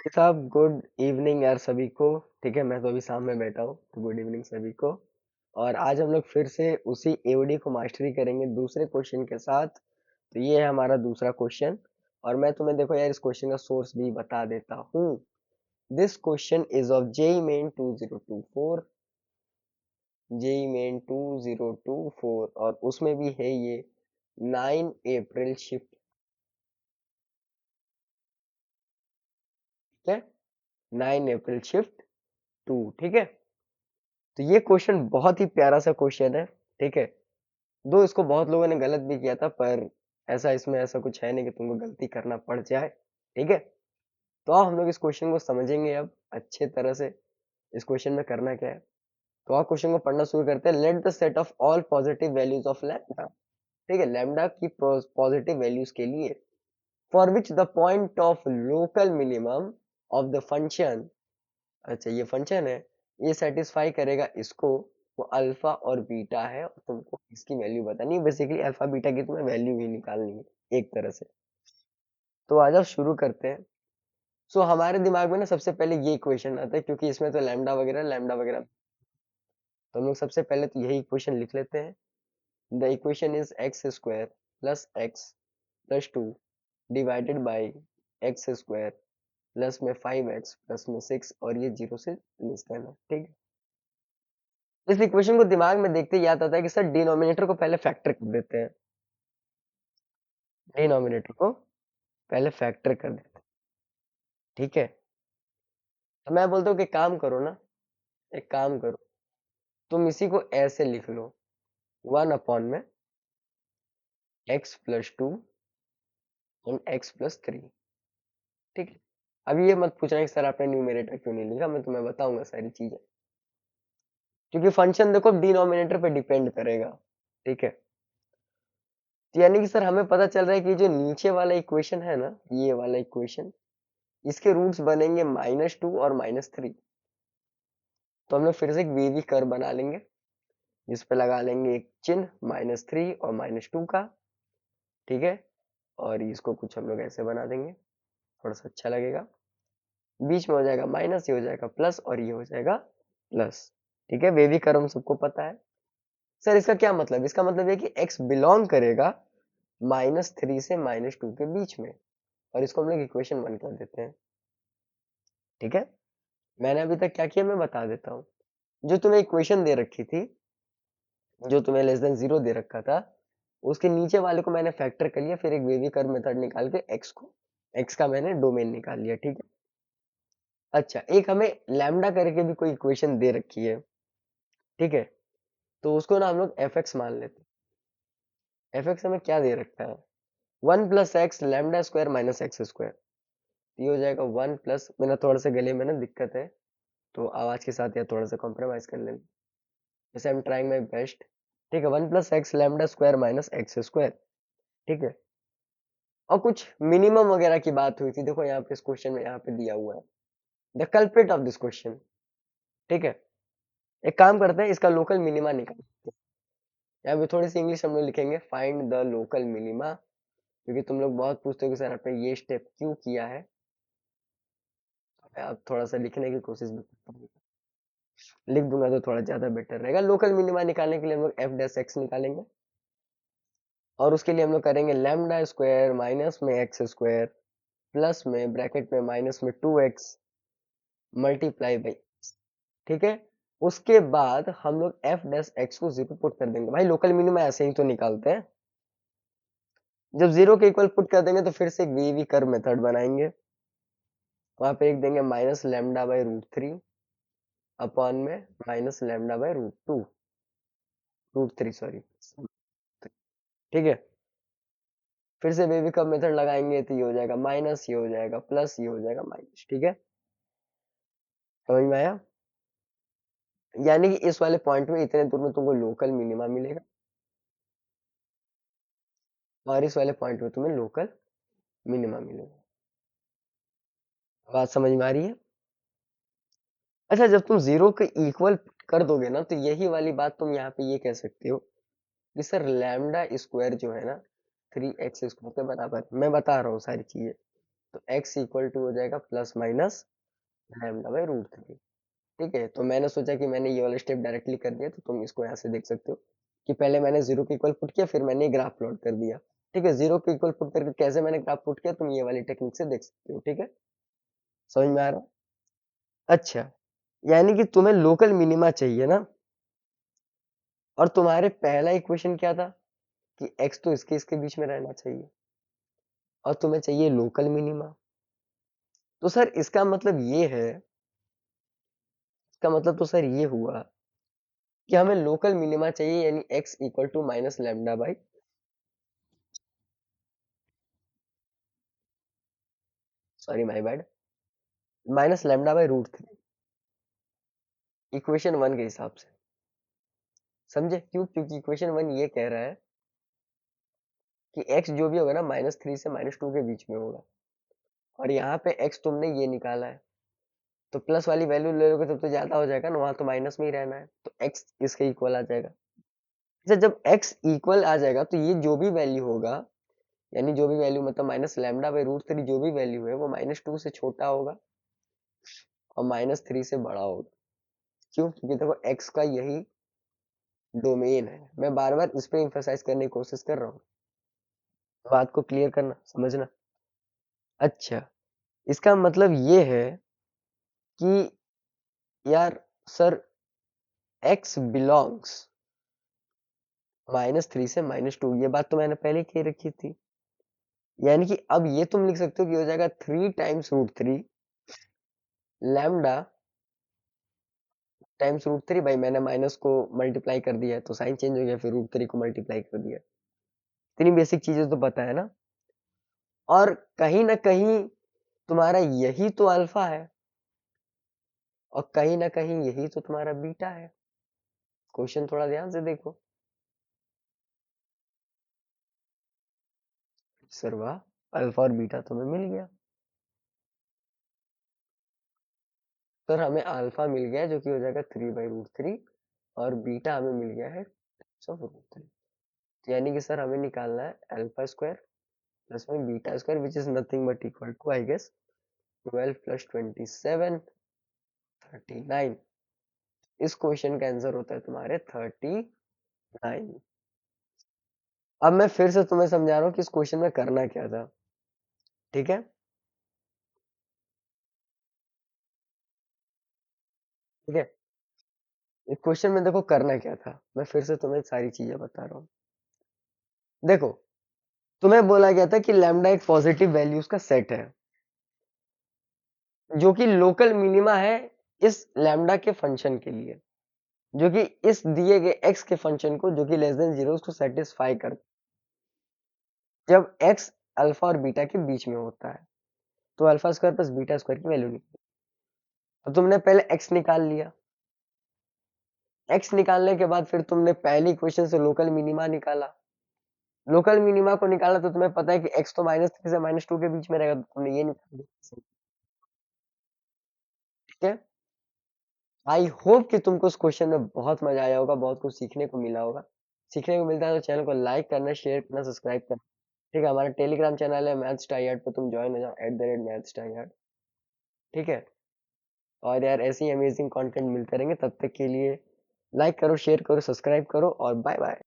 साहब good evening यार सभी को। ठीक है, मैं तो अभी सामने में बैठा हूँ, तो गुड इवनिंग सभी को। और आज हम लोग फिर से उसी एओडी को मास्टरी करेंगे दूसरे क्वेश्चन के साथ। तो ये है हमारा दूसरा क्वेश्चन। और मैं तुम्हें देखो यार इस क्वेश्चन का सोर्स भी बता देता हूँ। This question is of JEE Main 2024। JEE Main 2024 और उसमें भी है ये 9 अप्रैल शिफ्ट है। 9 अप्रैल शिफ्ट 2। ठीक है, तो ये क्वेश्चन बहुत ही प्यारा सा क्वेश्चन है। ठीक है, दो इसको बहुत लोगों ने गलत भी किया था, पर ऐसा इसमें ऐसा कुछ है नहीं कि तुमको गलती करना पड़ जाए। ठीक है, तो आओ हम लोग इस क्वेश्चन को समझेंगे अब अच्छे तरह से। इस क्वेश्चन में करना क्या है, तो आप क्वेश्चन को पढ़ना शुरू करते हैं। Let the set of all positive values of lambda. ठीक है, लैम्डा की पॉजिटिव वैल्यूज के लिए for which the point of local minimum of the function. अच्छा, ये फंक्शन है, ये सेटिस्फाई करेगा इसको। वो अल्फा और बीटा है और तुमको इसकी वैल्यू बतानी है। बेसिकली अल्फा बीटा की तुम्हें वैल्यू ही निकालनी है एक तरह से। तो आ जाओ शुरू करते हैं। सो हमारे दिमाग में ना सबसे पहले ये इक्वेशन आता है, क्योंकि इसमें तो लैम्डा वगैरह। तो हम लोग सबसे पहले तो यही इक्वेशन लिख लेते हैं। The equation is x square plus x plus 2 divided by x square plus में 5x प्लस में 6 और ये जीरो से लेस देन है। ठीक है, इस इक्वेशन को दिमाग में देखते ही याद आता है कि सर डिनोमिनेटर को पहले फैक्टर कर देते हैं। डिनोमिनेटर को पहले फैक्टर कर देते हैं। ठीक है, तो मैं बोलता हूँ कि काम करो ना, एक काम करो, तुम इसी को ऐसे लिख लो, 1 अपॉन में x+2 एंड x+3। ठीक है, अब ये मत पूछना कि सर आपने न्यूमरेटर क्यों नहीं लिखा, मैं तुम्हें बताऊंगा सारी चीजें। क्योंकि फंक्शन देखो डिनोमिनेटर पे डिपेंड करेगा। ठीक है, तो यानी कि सर हमें पता चल रहा है कि जो नीचे वाला इक्वेशन है ना, ये वाला इक्वेशन, इसके रूट्स बनेंगे -2 और -3। तो हम लोग फिर से एक वेवी कर्व बना लेंगे, जिस पे लगा लेंगे एक चिन्ह -3 और -2 का। ठीक है, और इसको कुछ हम लोग ऐसे बना देंगे, थोड़ा सा अच्छा लगेगा। बीच में हो जाएगा माइनस, ये हो जाएगा प्लस और ये हो जाएगा प्लस। ठीक है, वेवी कर्व हम सबको पता है। सर इसका क्या मतलब, इसका मतलब है कि x बिलोंग करेगा -3 से -2 के बीच में, और इसको हम लोग इक्वेशन 1 कर देते हैं। ठीक है, मैंने अभी तक क्या किया मैं बता देता हूँ। जो तुम्हें इक्वेशन दे रखी थी, जो तुम्हें लेस देन 0 दे रखा था, उसके नीचे वाले को मैंने फैक्टर कर लिया, फिर एक वेवी कर्व मेथड निकाल के एक्स का मैंने डोमेन निकाल लिया। ठीक है, अच्छा एक हमें लैम्डा करके भी कोई इक्वेशन दे रखी है। ठीक है, तो उसको ना हम लोग एफ एक्स मान लेते हैं। एफ एक्स हमें क्या दे रखा है, 1+x lambda square minus x square. ये हो जाएगा 1+, मेरा थोड़ा सा गले में ना दिक्कत है, तो आवाज के साथ या थोड़ा सा कॉम्प्रोमाइज कर लेना, जैसे I am trying my best. ठीक है, 1+x lambda square minus x square. ठीक है, और कुछ मिनिमम वगैरह की बात हुई थी, देखो यहाँ पे इस क्वेश्चन में यहाँ पे दिया हुआ है the culprit of this question. ठीक है, एक काम करते हैं, इसका लोकल मिनिमा निकालते हैं। यहाँ पे थोड़ी सी इंग्लिश हम लोग लिखेंगे, फाइंड द लोकल मिनिमा, क्योंकि तुम लोग बहुत पूछते हो कि सर आपने ये स्टेप क्यों किया है। मैं अब थोड़ा सा लिखने की कोशिश भी करता हूँ, लिख दूंगा तो थोड़ा ज्यादा बेटर रहेगा। लोकल मिनिमा निकालने के लिए हम लोग एफ डैश एक्स निकालेंगे, और उसके लिए हम लोग करेंगे लैम्डा स्क्वायर माइनस में एक्स स्क्वायर प्लस में ब्रैकेट में माइनस में 2x मल्टीप्लाई बाई। ठीक है, उसके बाद हम लोग एफ डैश एक्स को 0 पुट कर देंगे। भाई लोकल मिनिमा ऐसे ही तो निकालते हैं, जब 0 के इक्वल पुट कर देंगे तो फिर से एक वीवी कर्व मेथड बनाएंगे, वहां पे एक देंगे -λ/√3 अपॉन में -λ/√2, √3 सॉरी। ठीक है, फिर से बेबी कब मेथड लगाएंगे तो ये हो जाएगा माइनस, ये हो जाएगा प्लस, ये हो जाएगा माइनस। ठीक है, समझ में आया। यानी कि इस वाले पॉइंट में इतने दूर में तुमको लोकल मिनिमा मिलेगा, और इस वाले पॉइंट में तुम्हें लोकल मिनिमा मिलेगा। बात समझ में आ रही है। अच्छा, जब तुम 0 के इक्वल कर दोगे ना, तो यही वाली बात तुम यहाँ पे ये कह सकते हो कि सर लैम्डा स्क्वायर जो है ना 3x स्क्वायर के बराबर। मैं बता रहा हूँ सारी चीजें। तो x इक्वल टू हो जाएगा plus minus lambda by root three. ठीक है, तो मैंने सोचा कि मैंने ये वाला स्टेप डायरेक्टली कर दिया, तो तुम इसको यहाँ से देख सकते हो कि पहले मैंने जीरो के इक्वल पुट किया, फिर मैंने ग्राफ प्लॉट कर दिया। ठीक है, जीरो के इक्वल पुट करके कैसे मैंने ग्राफ पुट किया तुम ये वाली टेक्निक से देख सकते हो। ठीक है, समझ में आ रहा है? अच्छा, यानी कि तुम्हें लोकल मिनिमा चाहिए ना, और तुम्हारे पहला इक्वेशन क्या था कि x तो इसके इसके बीच में रहना चाहिए, और तुम्हें चाहिए लोकल मिनिमा। तो सर इसका मतलब ये है, इसका मतलब तो सर ये हुआ कि हमें लोकल मिनिमा चाहिए, यानी x equal to minus lambda by, sorry my bad, minus lambda by root three, equation one के हिसाब से। समझे क्यों? क्योंकि इक्वेशन वन ये कह रहा है कि x जो भी होगा ना माइनस थ्री से माइनस टू के बीच में होगा, और यहाँ पे x तुमने ये निकाला है, तो प्लस वाली वैल्यू ले लोगे तब तो ज्यादा हो जाएगा ना, वहां तो माइनस में ही रहना है, तो x इसके इक्वल आ जाएगा। अच्छा, जब x इक्वल आ जाएगा तो ये जो भी वैल्यू होगा, यानी जो भी वैल्यू मतलब minus lambda by root three जो भी वैल्यू है वो माइनस टू से छोटा होगा और माइनस थ्री से बड़ा होगा। क्यों? क्योंकि देखो x का यही डोमेन है। मैं बार बार इस पे इंफेसाइज करने की कोशिश कर रहा हूँ, बात को क्लियर करना, समझना। अच्छा, इसका मतलब ये है कि यार sir x belongs minus three से माइनस टू, ये बात तो मैंने पहले कह रखी थी। यानी कि अब ये तुम लिख सकते हो कि हो जाएगा three times root three lambda times root three, भाई मैंने माइनस को मल्टीप्लाई कर दिया है तो साइन चेंज हो गया, फिर रूट थ्री को मल्टीप्लाई कर दिया। इतनी बेसिक चीजें तो पता है ना। और कहीं ना कहीं तुम्हारा यही तो अल्फा है, और कहीं ना कहीं यही तो तुम्हारा बीटा है। क्वेश्चन थोड़ा ध्यान से देखो। सर वाह, अल्फा और बीटा तुम्हें मिल गया। सर हमें अल्फा मिल गया जो कि हो जाएगा थ्री बाई रूट थ्री, और बीटा हमें मिल गया है सब रूट थ्री। यानी कि सर हमें निकालना है अल्फा स्क्वायर प्लस में beta square which is nothing but equal to I guess 12 प्लस 27 39। इस क्वेश्चन का आंसर होता है तुम्हारे 39। अब मैं फिर से तुम्हें समझा रहा हूँ कि इस क्वेश्चन में करना क्या था। ठीक है, ठीक है, इस क्वेश्चन में देखो करना क्या था, मैं फिर से तुम्हें सारी चीजें बता रहा हूँ। देखो, तुम्हें बोला गया था कि लैम्डा एक पॉजिटिव वैल्यूज का सेट है जो कि लोकल मिनिमा है इस लैम्डा के फंक्शन के लिए, जो कि इस दिए गए x के फंक्शन को जो कि लेस देन जीरो उसको सेटिस्फाई कर, जब x अल्फा और बीटा के बीच में होता है। तो alpha square plus beta square की वैल्यू निकली, तो तुमने पहले x निकाल लिया। x निकालने के बाद फिर तुमने पहली इक्वेशन से लोकल मिनिमा निकाला। लोकल मिनिमा को निकाला तो तुम्हें पता है कि x तो माइनस थ्री से माइनस टू के बीच में रहेगा, तो तुमने ये निकाल दिया। ठीक है, आई होप कि तुमको इस क्वेश्चन में बहुत मजा आया होगा, बहुत कुछ सीखने को मिला होगा। सीखने को मिलता है तो चैनल को लाइक करना, शेयर करना, सब्सक्राइब करना। ठीक है, हमारा टेलीग्राम चैनल है मैथ्स टाइयार्ड पे, तुम ज्वाइन हो जाओ @मैथ्स टाइयार्ड। ठीक है, और यार ऐसे ही अमेजिंग कंटेंट मिलते रहेंगे, तब तक के लिए लाइक करो, शेयर करो, सब्सक्राइब करो, और बाय बाय।